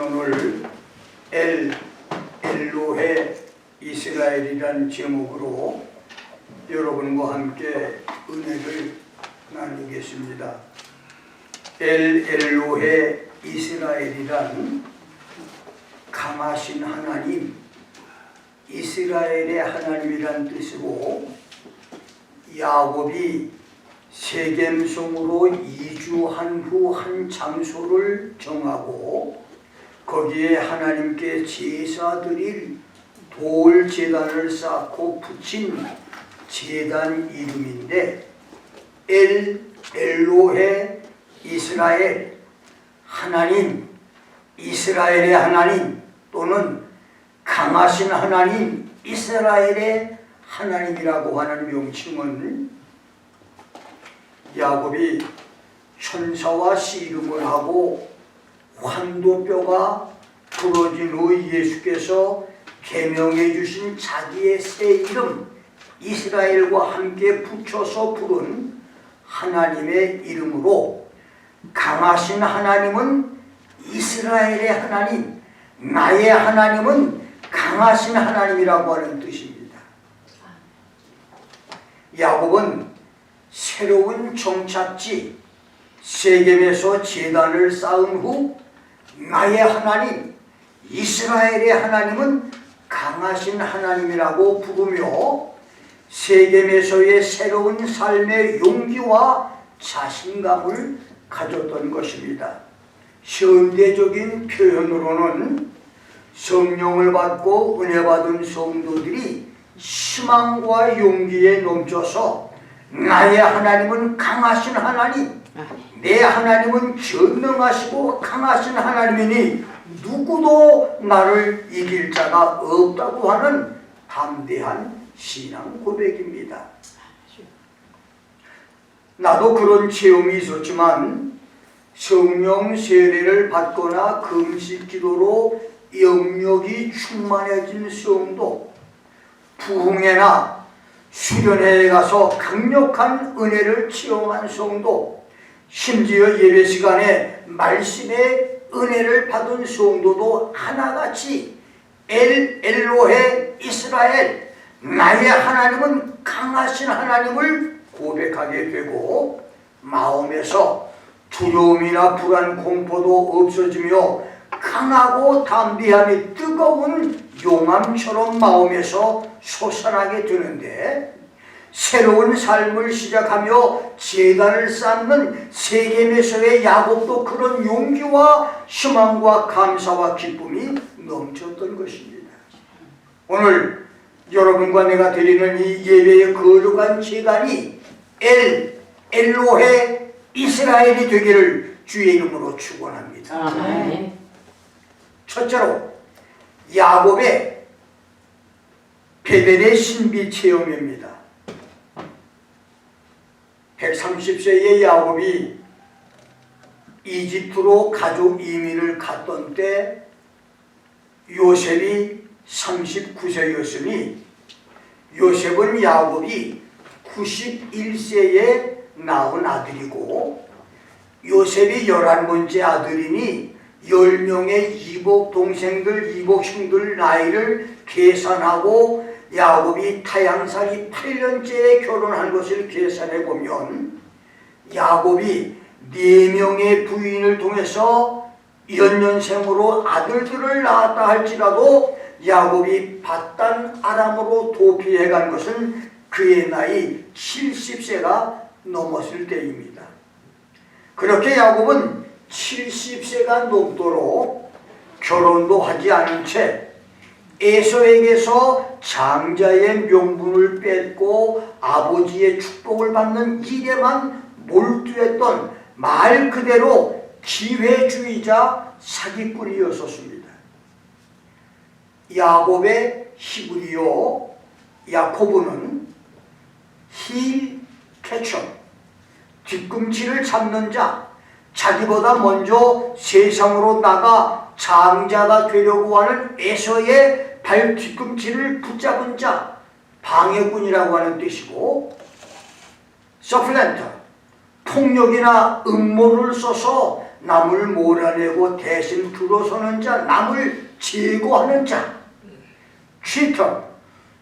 오늘 엘로헤 이스라엘이라는 제목으로 여러분과 함께 은혜를 나누겠습니다. 엘로헤 이스라엘이란 강하신 하나님, 이스라엘의 하나님이란 뜻이고, 야곱이 세겜성으로 이주한 후 한 장소를 정하고 거기에 하나님께 제사 드릴 돌 제단을 쌓고 붙인 제단 이름인데, 엘로헤 이스라엘, 하나님, 이스라엘의 하나님 또는 강하신 하나님, 이스라엘의 하나님이라고 하는 명칭은 야곱이 천사와 씨름을 하고 환도뼈가 부러진 후 예수께서 계명해 주신 자기의 새 이름 이스라엘과 함께 붙여서 부른 하나님의 이름으로, 강하신 하나님은 이스라엘의 하나님, 나의 하나님은 강하신 하나님이라고 하는 뜻입니다. 야곱은 새로운 정착지 세겜에서 제단을 쌓은 후 나의 하나님, 이스라엘의 하나님은 강하신 하나님이라고 부르며 세겜에서의 새로운 삶의 용기와 자신감을 가졌던 것입니다. 현대적인 표현으로는 성령을 받고 은혜 받은 성도들이 희망과 용기에 넘쳐서 나의 하나님은 강하신 하나님, 내 하나님은 전능하시고 강하신 하나님이니 누구도 나를 이길 자가 없다고 하는 담대한 신앙 고백입니다. 나도 그런 체험이 있었지만 성령 세례를 받거나 금식 기도로 영역이 충만해진 성도, 부흥회나 수련회에 가서 강력한 은혜를 체험한 성도, 심지어 예배 시간에 말씀의 은혜를 받은 성도도 하나같이 엘로헤 이스라엘, 나의 하나님은 강하신 하나님을 고백하게 되고 마음에서 두려움이나 불안, 공포도 없어지며 강하고 담대함이 뜨거운 용암처럼 마음에서 솟아나게 되는데, 새로운 삶을 시작하며 제단을 쌓는 세겜에서의 야곱도 그런 용기와 희망과 감사와 기쁨이 넘쳤던 것입니다. 오늘 여러분과 내가 드리는 이 예배의 거룩한 제단이 엘로헤 이스라엘이 되기를 주의 이름으로 축원합니다. 아멘. 첫째로 야곱의 베델의 신비 체험입니다. 130세의 야곱이 이집트로 가족 이민을 갔던 때 요셉이 39세였으니 요셉은 야곱이 91세에 낳은 아들이고, 요셉이 11번째 아들이니 10명의 이복 동생들, 이복 형들 나이를 계산하고 야곱이 타향살이 8년째에 결혼한 것을 계산해 보면 야곱이 4명의 부인을 통해서 연년생으로 아들들을 낳았다 할지라도 야곱이 밧단 아람으로 도피해 간 것은 그의 나이 70세가 넘었을 때입니다. 그렇게 야곱은 70세가 넘도록 결혼도 하지 않은 채 에서에게서 장자의 명분을 뺏고 아버지의 축복을 받는 일에만 몰두했던 말 그대로 기회주의자 사기꾼이었습니다. 야곱의 히브리어 야코브는 힐 캐쳐, 뒤꿈치를 잡는 자, 자기보다 먼저 세상으로 나가 장자가 되려고 하는 에서의 발 뒤꿈치를 붙잡은 자, 방해꾼이라고 하는 뜻이고, 서플랜터, 폭력이나 음모를 써서 남을 몰아내고 대신 들어서는 자, 남을 제거하는 자, cheater,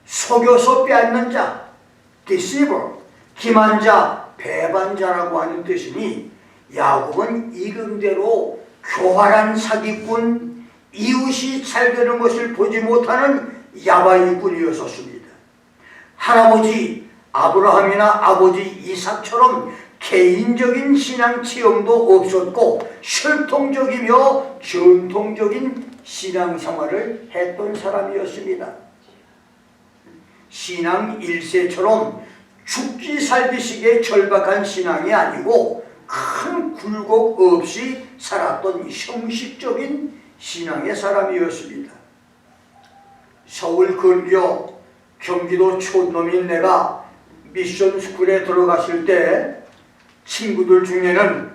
속여서 빼앗는 자, deceiver, 기만자, 배반자라고 하는 뜻이니 야곱은 이름대로 교활한 사기꾼, 이웃이 잘 되는 것을 보지 못하는 야바이꾼이었습니다. 할아버지 아브라함이나 아버지 이삭처럼 개인적인 신앙 체험도 없었고 혈통적이며 전통적인 신앙생활을 했던 사람이었습니다. 신앙 1세처럼 죽기 살기식의 절박한 신앙이 아니고 큰 굴곡 없이 살았던 형식적인 신앙의 사람이었습니다. 서울 근교 경기도 촌놈인 내가 미션 스쿨에 들어갔을 때 친구들 중에는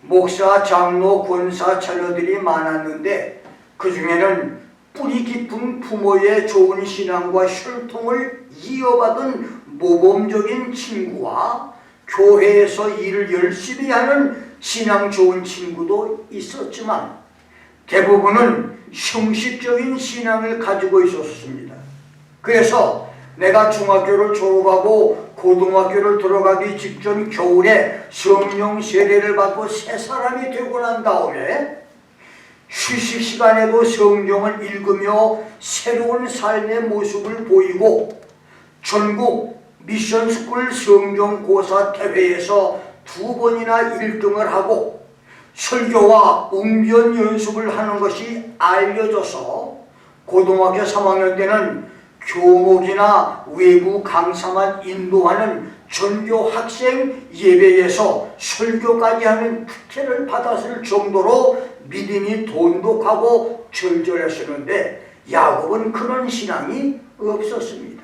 목사, 장로, 권사 자녀들이 많았는데 그 중에는 뿌리 깊은 부모의 좋은 신앙과 혈통을 이어받은 모범적인 친구와 교회에서 일을 열심히 하는 신앙 좋은 친구도 있었지만 대부분은 형식적인 신앙을 가지고 있었습니다. 그래서 내가 중학교를 졸업하고 고등학교를 들어가기 직전 겨울에 성령 세례를 받고 새 사람이 되고 난 다음에 휴식 시간에도 성경을 읽으며 새로운 삶의 모습을 보이고 전국 미션스쿨 성경고사 대회에서 2번이나 1등을 하고 설교와 웅변 연습을 하는 것이 알려져서 고등학교 3학년 때는 교목이나 외부 강사만 인도하는 전교 학생 예배에서 설교까지 하는 특혜를 받았을 정도로 믿음이 돈독하고 절절했었는데 야곱은 그런 신앙이 없었습니다.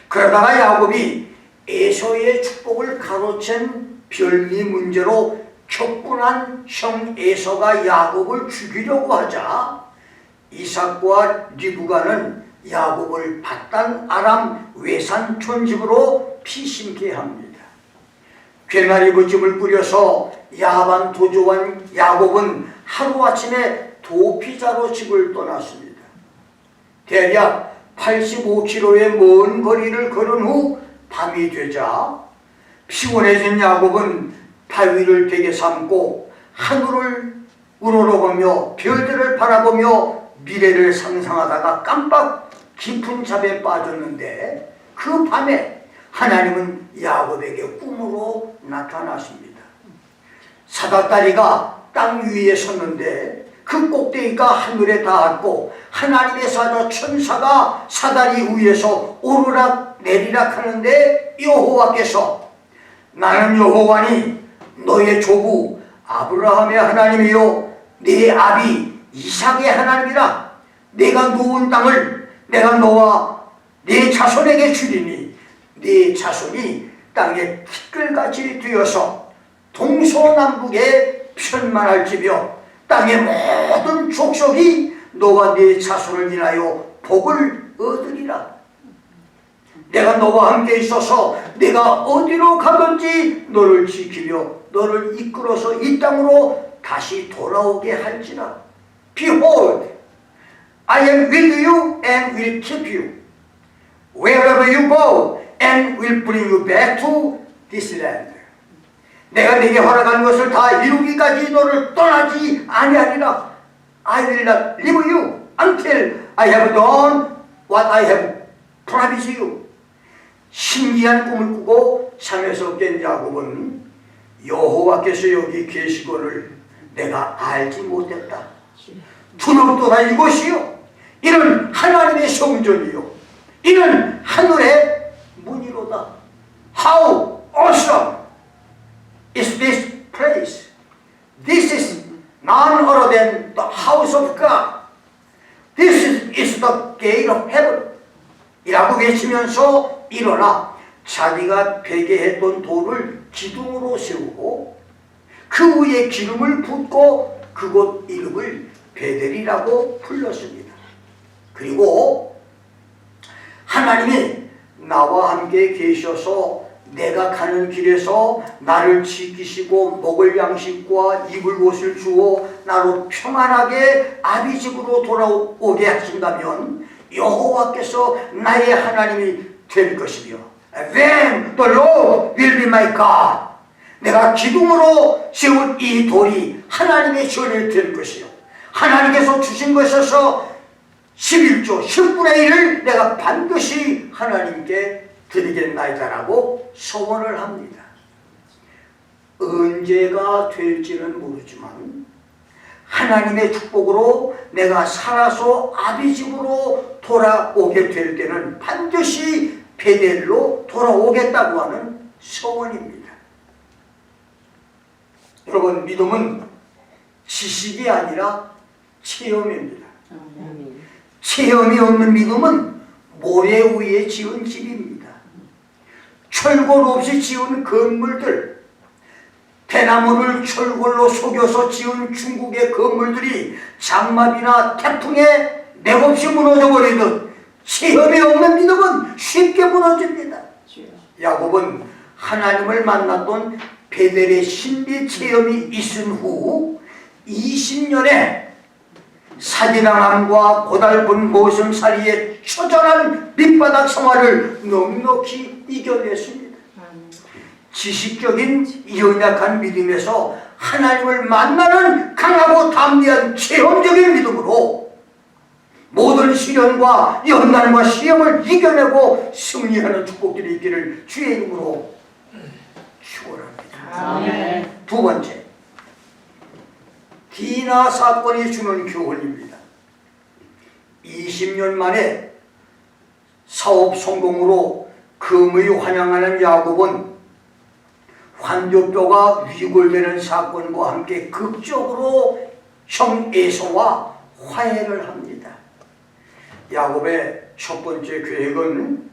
그러다가 야곱이 에서의 축복을 가로챈 별미 문제로 격분한 형 에서가 야곱을 죽이려고 하자 이삭과 리브가는 야곱을 밧단 아람 외산촌 집으로 피신케 합니다. 괴나리고 집을 꾸려서 야반 도주한 야곱은 하루아침에 도피자로 집을 떠났습니다. 대략 85km의 먼 거리를 걸은 후 밤이 되자 피곤해진 야곱은 바위를 베개 삼고 하늘을 우러러보며 별들을 바라보며 미래를 상상하다가 깜빡 깊은 잠에 빠졌는데 그 밤에 하나님은 야곱에게 꿈으로 나타났습니다. 사닥다리가 땅 위에 섰는데 그 꼭대기가 하늘에 닿았고 하나님의 사자 천사가 사다리 위에서 오르락 내리락 하는데 여호와께서 나는 여호와니 너의 조부 아브라함의 하나님이요 네 아비 이삭의 하나님이라. 내가 누운 땅을 내가 너와 네 자손에게 주리니 네 자손이 땅의 티끌같이 되어서 동서남북에 편만할지며 땅의 모든 족속이 너와 네 자손을 인하여 복을 얻으리라. 내가 너와 함께 있어서 내가 어디로 가든지 너를 지키며 너를 이끌어서 이 땅으로 다시 돌아오게 할지라. Behold, I am with you and will keep you wherever you go and will bring you back to this land. 내가 네게 허락한 것을 다 이루기까지 너를 떠나지 아니하리라. I will not leave you until I have done what I have promised you. 신기한 꿈을 꾸고 잠에서 깬 야곱은 여호와께서 여기 계시거를 내가 알지 못했다. 두렵도다 이곳이요 이는 하나님의 성전이요 이는 하늘의 문이로다. How awesome is this place. This is none other than the house of God. This is the gate of heaven. 이라고 외치면서 일어나 자기가 베개했던 돌을 기둥으로 세우고 그 위에 기름을 붓고 그곳 이름을 베델이라고 불렀습니다. 그리고 하나님이 나와 함께 계셔서 내가 가는 길에서 나를 지키시고 먹을 양식과 입을 옷을 주어 나로 평안하게 아비 집으로 돌아오게 하신다면 여호와께서 나의 하나님이 될 것이며 Then the Lord will be my God. 내가 기둥으로 세운 이 돌이 하나님의 전이 될 것이요 하나님께서 주신 것에서 11조 10분의 1을 내가 반드시 하나님께 드리겠나이다라고 소원을 합니다. 언제가 될지는 모르지만 하나님의 축복으로 내가 살아서 아비 집으로 돌아오게 될 때는 반드시 베델로 돌아오겠다고 하는 소원입니다. 여러분, 믿음은 지식이 아니라 체험입니다. 체험이 없는 믿음은 모래 위에 지은 집입니다. 철골 없이 지은 건물들, 대나무를 철골로 속여서 지은 중국의 건물들이 장마비나 태풍에 맥없이 무너져 버리듯 체험이 없는 믿음은 쉽게 무너집니다. 야곱은 하나님을 만났던 베델의 신비 체험이 있은 후 20년의 사기당함과 고달픈 모성살이의 처절한 밑바닥 생활을 넉넉히 이겨냈습니다. 지식적인 연약한 믿음에서 하나님을 만나는 강하고 담대한 체험적인 믿음으로 모든 시련과 연난과 시험을 이겨내고 승리하는 축복들이 있기를 주의 이름으로 축원합니다. 두 번째, 디나 사건이 주는 교훈입니다. 20년 만에 사업 성공으로 금의 환영하는 야곱은 환조뼈가 위골되는 사건과 함께 극적으로 형 에서와 화해를 합니다. 야곱의 첫 번째 계획은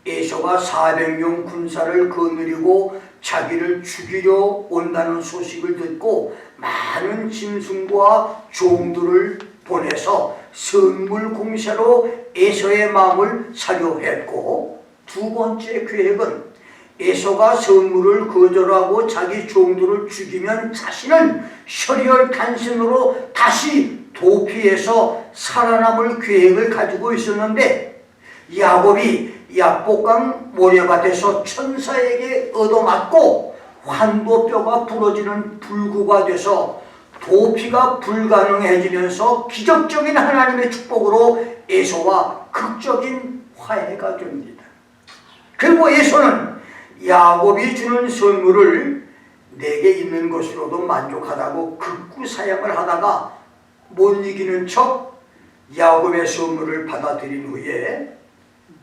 에서가 400명 군사를 거느리고 자기를 죽이려 온다는 소식을 듣고 많은 짐승과 종들을 보내서 선물 공세로 에서의 마음을 사려 했고, 두 번째 계획은 에서가 선물을 거절하고 자기 종들을 죽이면 자신은 혈혈 단신으로 다시 도피해서 살아남을 계획을 가지고 있었는데, 야곱이 약복강 모래밭에서 천사에게 얻어맞고 환도뼈가 부러지는 불구가 돼서 도피가 불가능해지면서 기적적인 하나님의 축복으로 에서와 극적인 화해가 됩니다. 그리고 에서는 야곱이 주는 선물을 내게 있는 것으로도 만족하다고 극구 사양을 하다가 못 이기는 척 야곱의 선물을 받아들인 후에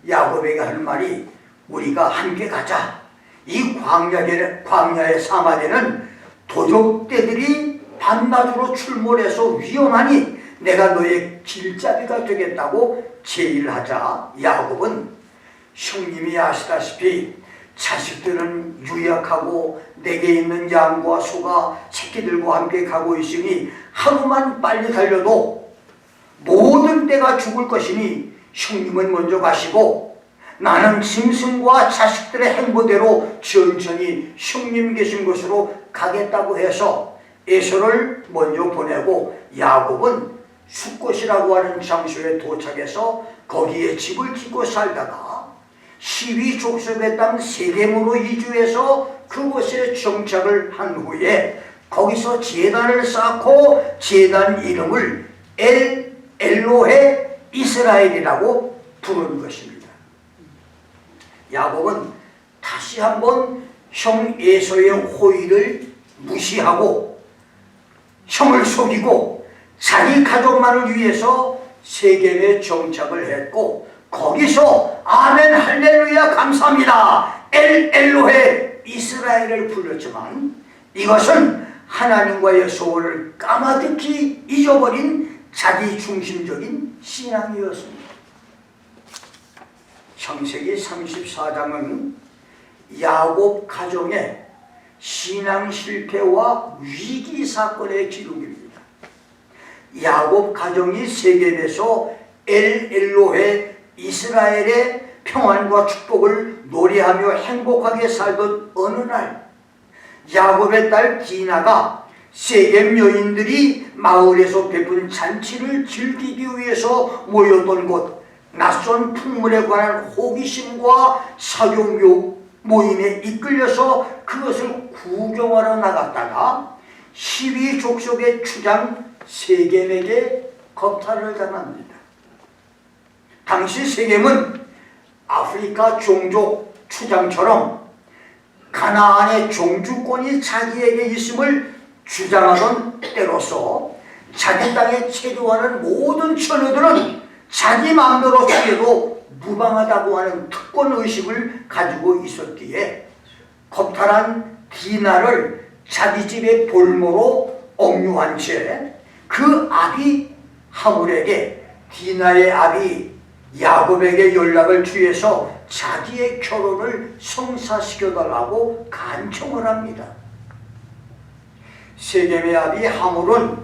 야곱에게 하는 말이, 우리가 함께 가자. 이 광야의 사마리아는 도적떼들이 밤낮으로 출몰해서 위험하니 내가 너의 길잡이가 되겠다고 제의를 하자 야곱은, 형님이 아시다시피 자식들은 유약하고 내게 있는 양과 소가 새끼들과 함께 가고 있으니 하루만 빨리 달려도 모든 떼가 죽을 것이니 형님은 먼저 가시고 나는 짐승과 자식들의 행보대로 천천히 형님 계신 곳으로 가겠다고 해서 에서를 먼저 보내고 야곱은 숫곳이라고 하는 장소에 도착해서 거기에 집을 짓고 살다가 시위 족속의 땅 세겜으로 이주해서 그곳에 정착을 한 후에 거기서 제단을 쌓고 제단 이름을 엘로헤 이스라엘이라고 부른 것입니다. 야곱은 다시 한번 형 에서의 호의를 무시하고 형을 속이고 자기 가족만을 위해서 세겜에 정착을 했고, 거기서 아멘 할렐루야 감사합니다 엘로헤 이스라엘을 불렀지만 이것은 하나님과의 소원을 까마득히 잊어버린 자기 중심적인 신앙이었습니다. 창세기 34장은 야곱 가정의 신앙 실패와 위기 사건의 기록입니다. 야곱 가정이 세겜에서 엘로헤 이스라엘의 평안과 축복을 노래하며 행복하게 살던 어느 날 야곱의 딸 디나가 세겜 여인들이 마을에서 베푼 잔치를 즐기기 위해서 모였던 곳 낯선 풍물에 관한 호기심과 사교 모임에 이끌려서 그것을 구경하러 나갔다가 12족속의 추장 세겜에게 겁탈을 당합니다. 당시 세겜은 아프리카 종족 추장처럼 가나안의 종주권이 자기에게 있음을 주장하던 때로서 자기 땅에 체류하는 모든 처녀들은 자기 마음대로 죽여도 무방하다고 하는 특권의식을 가지고 있었기에 겁탈한 디나를 자기 집의 볼모로 억류한 채 그 아비 하물에게 디나의 아비 야곱에게 연락을 취해서 자기의 결혼을 성사시켜달라고 간청을 합니다. 세겜의 아비 하물은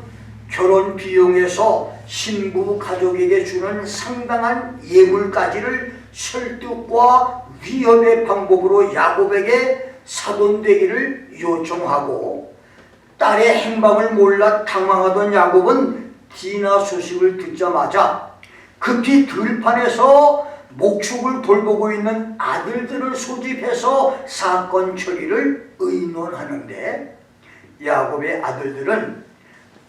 결혼 비용에서 신부 가족에게 주는 상당한 예물까지를 설득과 위협의 방법으로 야곱에게 사돈되기를 요청하고, 딸의 행방을 몰라 당황하던 야곱은 디나 소식을 듣자마자 급히 들판에서 목축을 돌보고 있는 아들들을 소집해서 사건 처리를 의논하는데, 야곱의 아들들은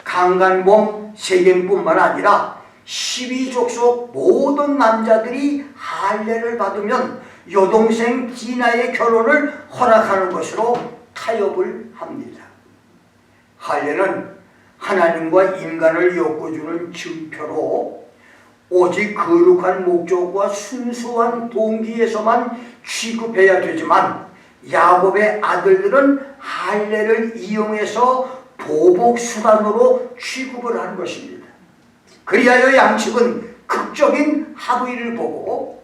강간범 세겜뿐만 아니라 12족속 모든 남자들이 할례를 받으면 여동생 디나의 결혼을 허락하는 것으로 타협을 합니다. 할례는 하나님과 인간을 엮어주는 증표로 오직 거룩한 목적과 순수한 동기에서만 취급해야 되지만, 야곱의 아들들은 할례를 이용해서 보복수단으로 취급을 하는 것입니다. 그리하여 양측은 극적인 합의를 보고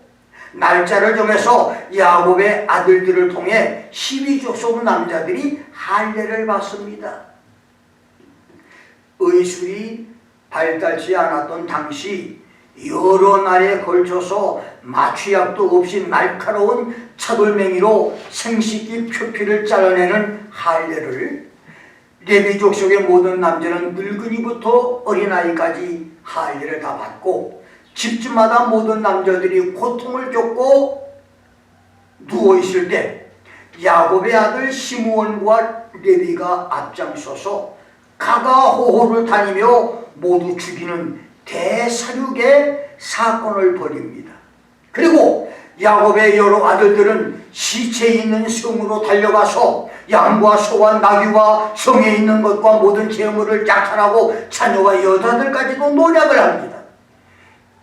날짜를 정해서 야곱의 아들들을 통해 12족속 남자들이 할례를 받습니다. 의술이 발달치 않았던 당시 여러 날에 걸쳐서 마취약도 없이 날카로운 차돌맹이로 생식기 표피를 잘라내는 할례를 레위 족속의 모든 남자는 늙은이부터 어린아이까지 할례를 다 받고, 집집마다 모든 남자들이 고통을 겪고 누워있을 때 야곱의 아들 시므온과 레위가 앞장서서 가가호호를 다니며 모두 죽이는 대사륙의 사건을 벌입니다. 그리고 야곱의 여러 아들들은 시체 있는 성으로 달려가서 양과 소와 나귀와 성에 있는 것과 모든 재물을 약탈하고 자녀와 여자들까지도 노략을 합니다.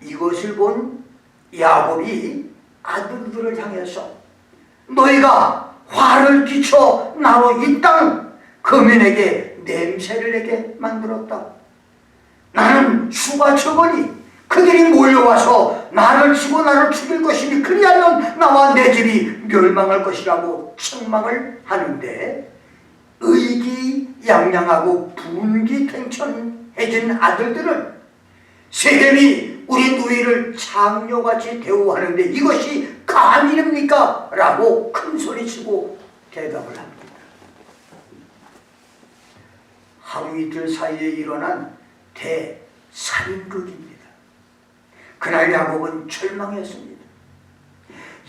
이것을 본 야곱이 아들들을 향해서 너희가 화를 끼쳐 나로 이 땅 거민에게 냄새를 내게 만들었다. 나는 수가 적으니 그들이 몰려와서 나를 치고 나를 죽일 것이니 그리하면 나와 내 집이 멸망할 것이라고 책망을 하는데, 의기양양하고 분기탱천해진 아들들은 세겜이 우리 누이를 장녀같이 대우하는데 이것이 감히입니까? 라고 큰소리치고 대답을 합니다. 하루 이틀 사이에 일어난 대살인극입니다. 그날 야곱은 절망했습니다.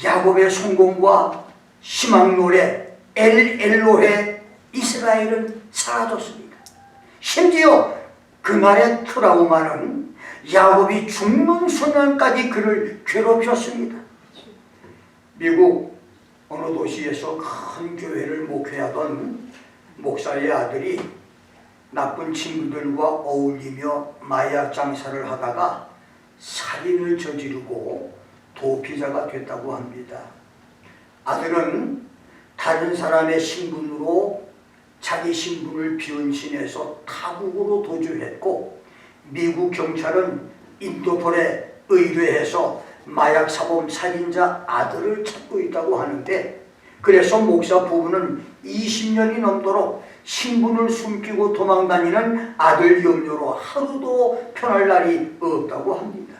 야곱의 성공과 희망 노래 엘로헤 이스라엘은 사라졌습니다. 심지어 그날의 트라우마는 야곱이 죽는 순간까지 그를 괴롭혔습니다. 미국 어느 도시에서 큰 교회를 목회하던 목사의 아들이 나쁜 친구들과 어울리며 마약 장사를 하다가 살인을 저지르고 도피자가 됐다고 합니다. 아들은 다른 사람의 신분으로 자기 신분을 변신해서 타국으로 도주했고, 미국 경찰은 인터폴에 의뢰해서 마약 사범 살인자 아들을 찾고 있다고 하는데, 그래서 목사 부부는 20년이 넘도록 신분을 숨기고 도망다니는 아들 염려로 하루도 편할 날이 없다고 합니다.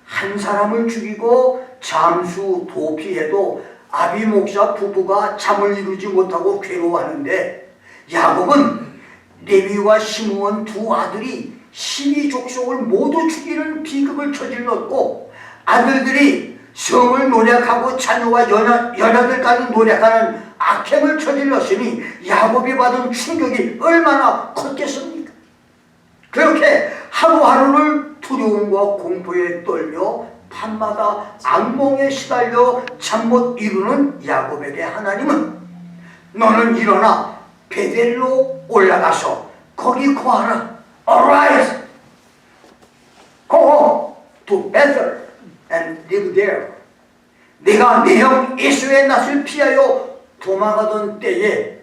한 사람을 죽이고 잠수 도피해도 아비 목사 부부가 잠을 이루지 못하고 괴로워하는데, 야곱은 레위와 시므온 두 아들이 12족속을 모두 죽이는 비극을 저질렀고, 아들들이 성을 노력하고 자녀와 여자들까지 노력하는 악행을 저질렀으니 야곱이 받은 충격이 얼마나 컸겠습니까? 그렇게 하루하루를 두려움과 공포에 떨며 밤마다 악몽에 시달려 잠 못 이루는 야곱에게 하나님은, 너는 일어나 베델로 올라가서 거기 거하라. Arise, go to Bethel and live there. 내가 네 형 에서의 낯을 피하여 도망가던 때에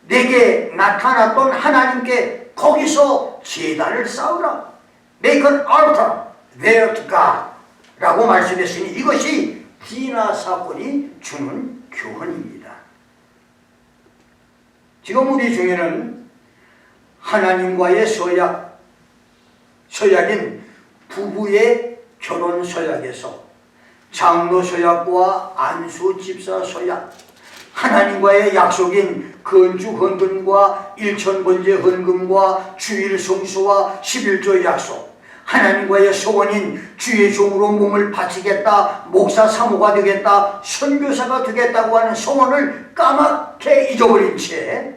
내게 나타났던 하나님께 거기서 제단을 쌓으라. Make an altar there to God 라고 말씀했으니, 이것이 디나 사건이 주는 교훈입니다. 지금 우리 중에는 하나님과의 서약인 부부의 결혼 서약에서 장로 서약과 안수 집사 서약, 하나님과의 약속인 건축 헌금과 일천번제 헌금과 주일 성수와 11조 약속, 하나님과의 소원인 주의 종으로 몸을 바치겠다, 목사 사모가 되겠다, 선교사가 되겠다고 하는 소원을 까맣게 잊어버린 채,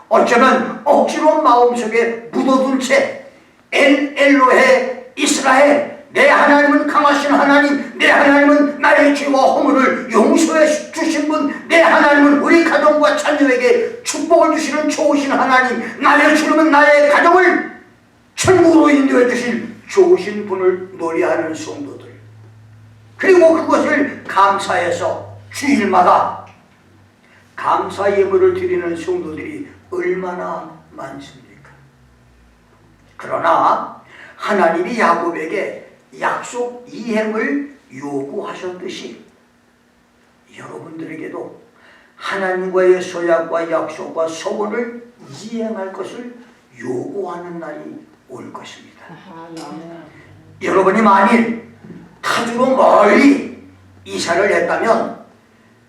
어쩌면 억지로 마음속에 묻어둔 채 엘로헤 이스라엘, 내 하나님은 강하신 하나님, 내 하나님은 나의 죄와 허물을 용서해 주신 분, 내 하나님은 우리 가정과 자녀에게 축복을 주시는 좋으신 하나님, 나의 주님은 나의 가정을 천국으로 인도해 주실 좋으신 분을 노래하는 성도들, 그리고 그것을 감사해서 주일마다 감사 예물을 드리는 성도들이 얼마나 많습니까? 그러나 하나님이 야곱에게 약속 이행을 요구하셨듯이 여러분들에게도 하나님과의 서약과 약속과 소원을 이행할 것을 요구하는 날이 올 것입니다. 여러분이 만일 타주로 멀리 이사를 했다면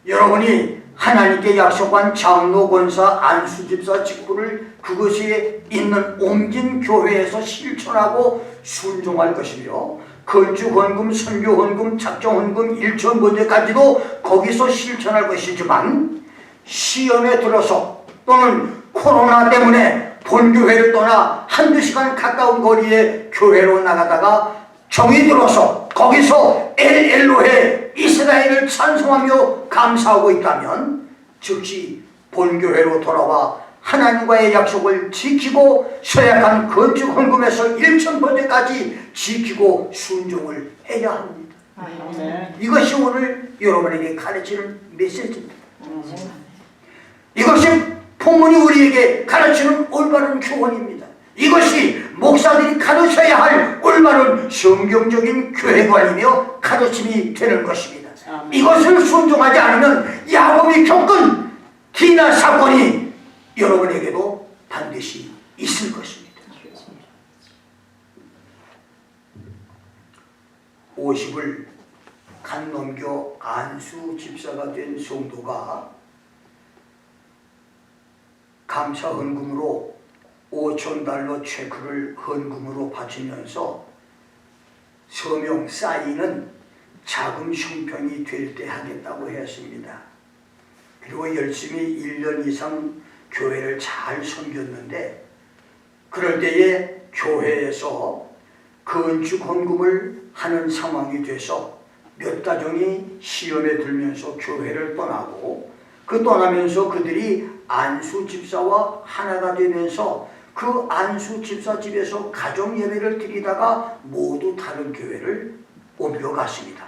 여러분이 하나님께 약속한 장로, 권사, 안수, 집사 직분을 그것이 있는 옮긴 교회에서 실천하고 순종할 것이며, 건축 헌금, 선교 헌금, 작정 헌금, 일천 번제까지도 거기서 실천할 것이지만, 시험에 들어서 또는 코로나 때문에 본교회를 떠나 한두 시간 가까운 거리에 교회로 나가다가 정이 들어서 거기서 엘로헤 이스라엘을 찬송하며 감사하고 있다면, 즉시 본교회로 돌아와 하나님과의 약속을 지키고 서약한 건축 헌금에서 1,000번째까지 지키고 순종을 해야 합니다. 이것이 오늘 여러분에게 가르치는 메시지입니다. 이것이 본문이 우리에게 가르치는 올바른 교훈입니다. 이것이 목사들이 가르쳐야 할 올바른 성경적인 교회관이며 가르침이 되는 것입니다. 이것을 순종하지 않으면 야곱이 겪은 디나 사건이 여러분에게도 반드시 있을 것입니다. 50을 간 넘겨 안수 집사가 된 성도가 감사 헌금으로 5,000달러 체크를 헌금으로 바치면서 서명 사인은 자금 형편이 될 때 하겠다고 했습니다. 그리고 열심히 1년 이상 교회를 잘 섬겼는데, 그럴 때에 교회에서 건축 헌금을 하는 상황이 돼서 몇 가정이 시험에 들면서 교회를 떠나고, 그 떠나면서 그들이 안수 집사와 하나가 되면서 그 안수 집사 집에서 가정 예배를 드리다가 모두 다른 교회를 옮겨갔습니다.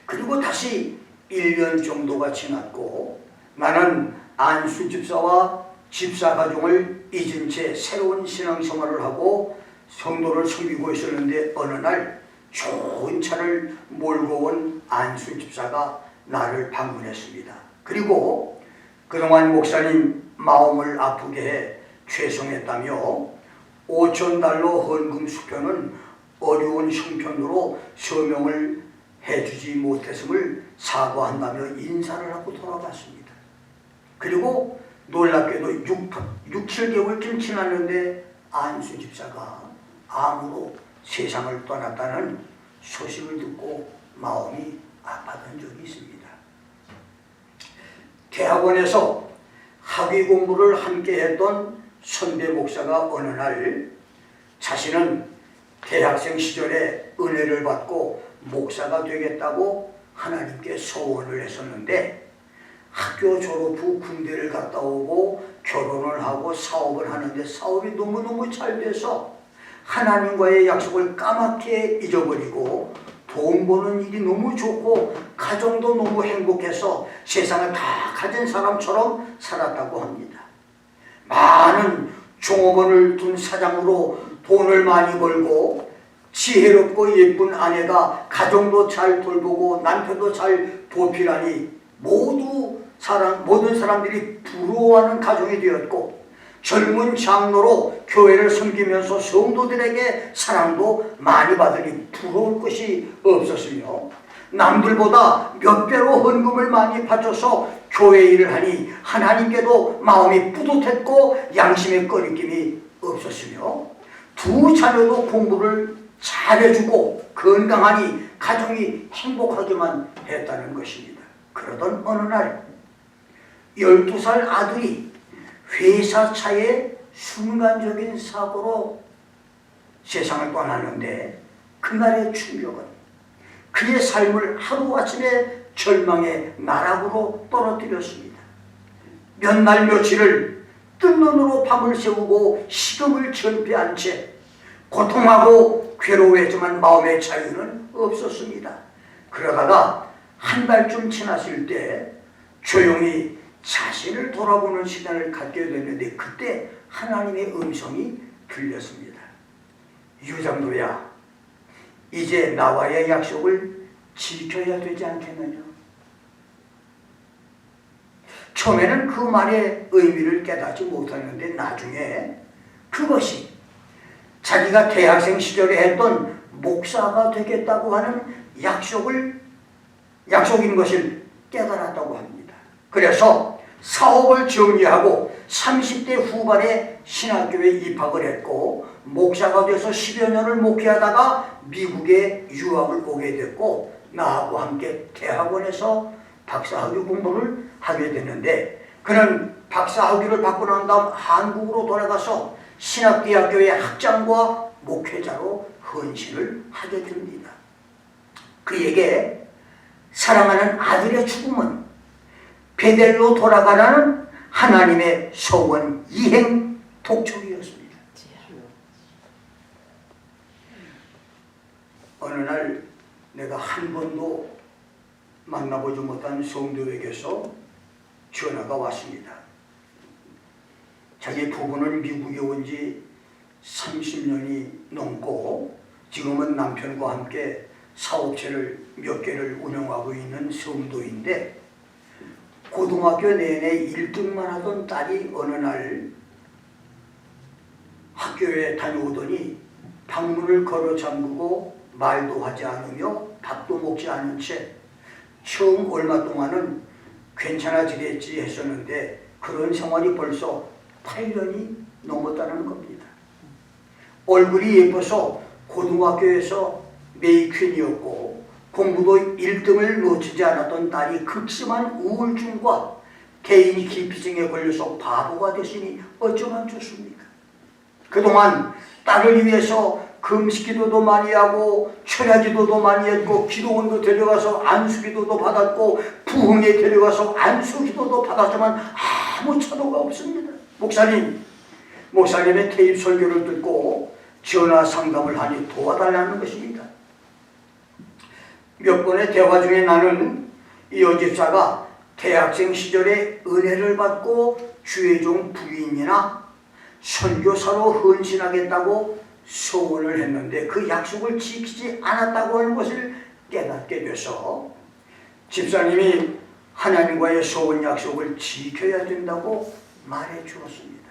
그리고 다시 1년 정도가 지났고, 나는 안수 집사와 집사 가정을 잊은 채 새로운 신앙생활을 하고 성도를 섬기고 있었는데, 어느 날 좋은 차를 몰고 온 안수 집사가 나를 방문했습니다. 그리고 그동안 목사님 마음을 아프게 해 죄송했다며 5,000달러 헌금 수표는 어려운 형편으로 서명을 해주지 못했음을 사과한다며 인사를 하고 돌아갔습니다. 그리고 놀랍게도 7개월쯤 지났는데 안수 집사가 암으로 세상을 떠났다는 소식을 듣고 마음이 아팠던 적이 있습니다. 대학원에서 학위 공부를 함께 했던 선배 목사가 어느 날 자신은 대학생 시절에 은혜를 받고 목사가 되겠다고 하나님께 소원을 했었는데 학교 졸업 후 군대를 갔다 오고 결혼을 하고 사업을 하는데 사업이 너무너무 잘 돼서 하나님과의 약속을 까맣게 잊어버리고 돈 버는 일이 너무 좋고 가정도 너무 행복해서 세상을 다 가진 사람처럼 살았다고 합니다. 많은 종업원을 둔 사장으로 돈을 많이 벌고 지혜롭고 예쁜 아내가 가정도 잘 돌보고 남편도 잘 보필하니 모든 사람들이 부러워하는 가정이 되었고 젊은 장로로 교회를 섬기면서 성도들에게 사랑도 많이 받으니 부러울 것이 없었으며 남들보다 몇 배로 헌금을 많이 바쳐서 교회 일을 하니 하나님께도 마음이 뿌듯했고 양심의 꺼리낌이 없었으며 두 자녀도 공부를 잘해주고 건강하니 가정이 행복하기만 했다는 것입니다. 그러던 어느 날 12살 아들이 회사 차에 순간적인 사고로 세상을 떠나는데 그날의 충격은 그의 삶을 하루아침에 절망의 나락으로 떨어뜨렸습니다. 몇 날 며칠을 뜬 눈으로 밤을 새우고 식욕을 전폐한 채 고통하고 괴로워했지만 마음의 자유는 없었습니다. 그러다가 한 달쯤 지났을 때 조용히 자신을 돌아보는 시간을 갖게 됐는데 그때 하나님의 음성이 들렸습니다. 유장로야, 이제 나와의 약속을 지켜야 되지 않겠느냐. 처음에는 그 말의 의미를 깨닫지 못했는데 나중에 그것이 자기가 대학생 시절에 했던 목사가 되겠다고 하는 약속인 것을 깨달았다고 합니다. 그래서 사업을 정리하고 30대 후반에 신학교에 입학을 했고 목사가 돼서 10여 년을 목회하다가 미국에 유학을 오게 됐고 나하고 함께 대학원에서 박사학위 공부를 하게 됐는데 그는 박사학위를 받고 난 다음 한국으로 돌아가서 신학대학교의 학장과 목회자로 헌신을 하게 됩니다. 그에게 사랑하는 아들의 죽음은 베델로 돌아가라는 하나님의 소원 이행 독촉이었습니다. 어느 날 내가 한 번도 만나보지 못한 성도에게서 전화가 왔습니다. 자기 부부는 미국에 온 지 30년이 넘고 지금은 남편과 함께 사업체를 몇 개를 운영하고 있는 성도인데 고등학교 내내 1등만 하던 딸이 어느 날 학교에 다녀오더니 방문을 걸어 잠그고 말도 하지 않으며 밥도 먹지 않은 채 처음 얼마 동안은 괜찮아지겠지 했었는데 그런 생활이 벌써 8년이 넘었다는 겁니다. 얼굴이 예뻐서 고등학교에서 메이퀸이었고 공부도 1등을 놓치지 않았던 딸이 극심한 우울증과 개인 기피증에 걸려서 바보가 되시니 어쩌면 좋습니까? 그동안 딸을 위해서 금식기도도 많이 하고 철야기도도 많이 했고 기도원도 데려가서 안수기도도 받았고 부흥에 데려가서 안수기도도 받았지만 아무 차도가 없습니다. 목사님의 테이프 설교를 듣고 전화 상담을 하니 도와달라는 것입니다. 몇 번의 대화 중에 나는 이 여집사가 대학생 시절에 은혜를 받고 주의종 부인이나 선교사로 헌신하겠다고 소원을 했는데 그 약속을 지키지 않았다고 하는 것을 깨닫게 돼서 집사님이 하나님과의 소원 약속을 지켜야 된다고 말해 주었습니다.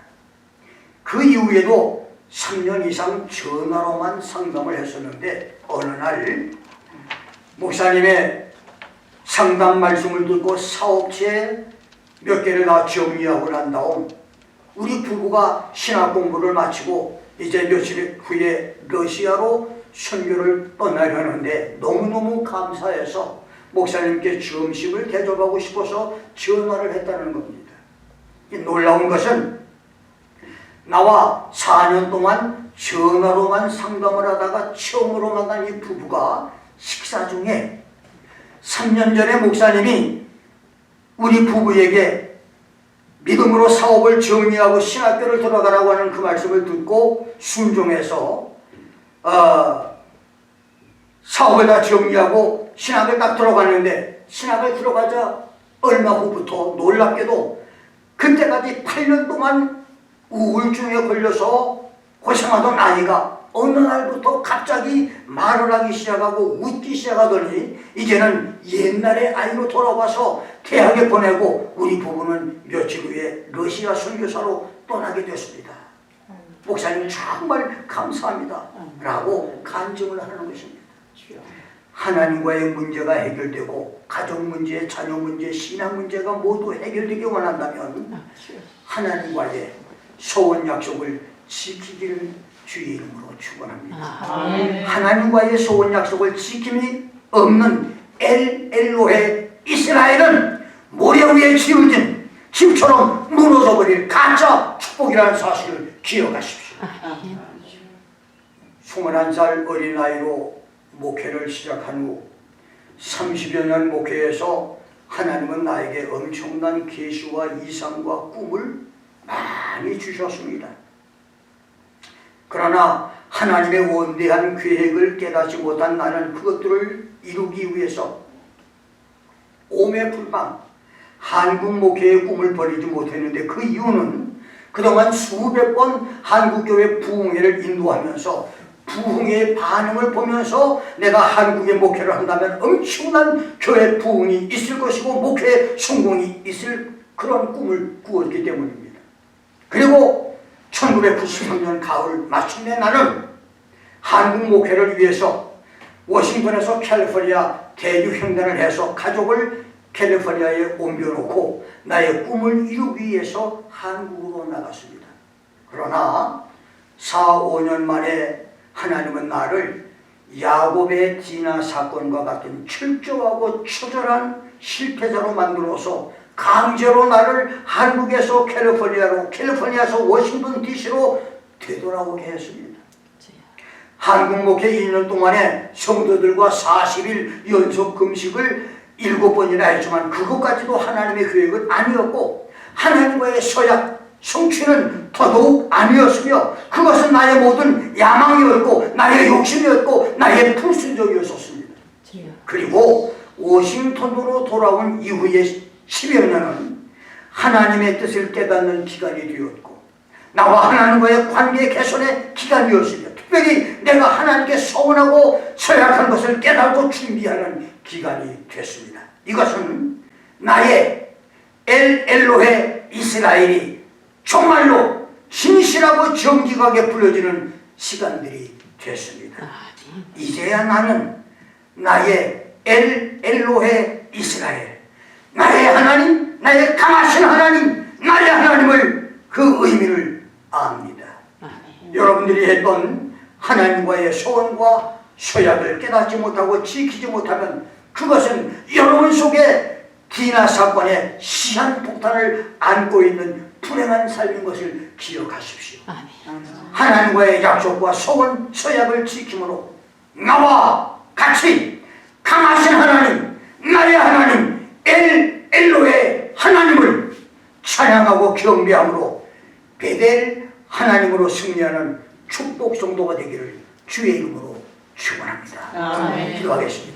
그 이후에도 3년 이상 전화로만 상담을 했었는데 어느 날 목사님의 상담 말씀을 듣고 사업체 몇 개를 다 정리하고 난 다음 우리 부부가 신학 공부를 마치고 이제 며칠 후에 러시아로 선교를 떠나려는데 너무너무 감사해서 목사님께 점심을 대접하고 싶어서 전화를 했다는 겁니다. 놀라운 것은 나와 4년 동안 전화로만 상담을 하다가 처음으로 만난 이 부부가 식사 중에 3년 전에 목사님이 우리 부부에게 믿음으로 사업을 정리하고 신학교를 들어가라고 하는 그 말씀을 듣고 순종해서 사업을 다 정리하고 신학을 딱 들어갔는데 신학을 들어가자 얼마 후부터 놀랍게도 그때까지 8년 동안 우울증에 걸려서 고생하던 아이가 어느 날부터 갑자기 말을 하기 시작하고 웃기 시작하더니 이제는 옛날의 아이로 돌아와서 대학에 보내고 우리 부부는 며칠 후에 러시아 선교사로 떠나게 됐습니다. 목사님 정말 감사합니다 라고 간증을 하는 것입니다. 하나님과의 문제가 해결되고 가족 문제, 자녀 문제, 신앙 문제가 모두 해결되기 원한다면 하나님과의 소원 약속을 지키기를 주의 이름으로 축원합니다. 하나님과의 소원 약속을 지킴이 없는 엘로헤 이스라엘은 모래 위에 지어진 집처럼 무너져버릴 가짜 축복이라는 사실을 기억하십시오. 21살 어린 나이로 목회를 시작한 후 30여 년 목회에서 하나님은 나에게 엄청난 계시와 이상과 꿈을 많이 주셨습니다. 그러나 하나님의 원대한 계획을 깨닫지 못한 나는 그것들을 이루기 위해서 오매불망 한국 목회의 꿈을 버리지 못했는데 그 이유는 그동안 수백 번 한국교회 부흥회를 인도하면서 부흥회의 반응을 보면서 내가 한국의 목회를 한다면 엄청난 교회 부흥이 있을 것이고 목회의 성공이 있을 그런 꿈을 꾸었기 때문입니다. 그리고 1993년 가을 마침내 나는 한국 목회를 위해서 워싱턴에서 캘리포니아 대륙 횡단을 해서 가족을 캘리포니아에 옮겨놓고 나의 꿈을 이루기 위해서 한국으로 나갔습니다. 그러나 4, 5년 만에 하나님은 나를 야곱의 디나 사건과 같은 철저하고 처절한 실패자로 만들어서 강제로 나를 한국에서 캘리포니아로, 캘리포니아에서 워싱턴 DC로 되돌아오게 했습니다. 한국 목회 2년 동안에 성도들과 40일 연속 금식을 7번이나 했지만 그것까지도 하나님의 계획은 아니었고 하나님과의 서약 성취는 더더욱 아니었으며 그것은 나의 모든 야망이었고 나의 욕심이었고 나의 불순종이었습니다. 그리고 워싱턴으로 돌아온 이후에 10여 년은 하나님의 뜻을 깨닫는 기간이 되었고 나와 하나님과의 관계 개선의 기간이었으며 특별히 내가 하나님께 서운하고 서약한 것을 깨닫고 준비하는 기간이 됐습니다. 이것은 나의 엘로헤 이스라엘이 정말로 진실하고 정직하게 불려지는 시간들이 됐습니다. 이제야 나는 나의 엘로헤 이스라엘, 나의 하나님, 나의 강하신 하나님, 나의 하나님을 그 의미를 압니다. 여러분들이 했던 하나님과의 소원과 서약을 깨닫지 못하고 지키지 못하면 그것은 여러분 속에 디나 사건의 시한폭탄을 안고 있는 불행한 삶인 것을 기억하십시오. 하나님과의 약속과 소원, 서약을 지킴으로 나와 같이 강하신 하나님, 나의 하나님, 엘로의 하나님을 찬양하고 경배함으로 베델 하나님으로 승리하는 축복 성도가 되기를 주의 이름으로 축원합니다. 기도하겠습니다.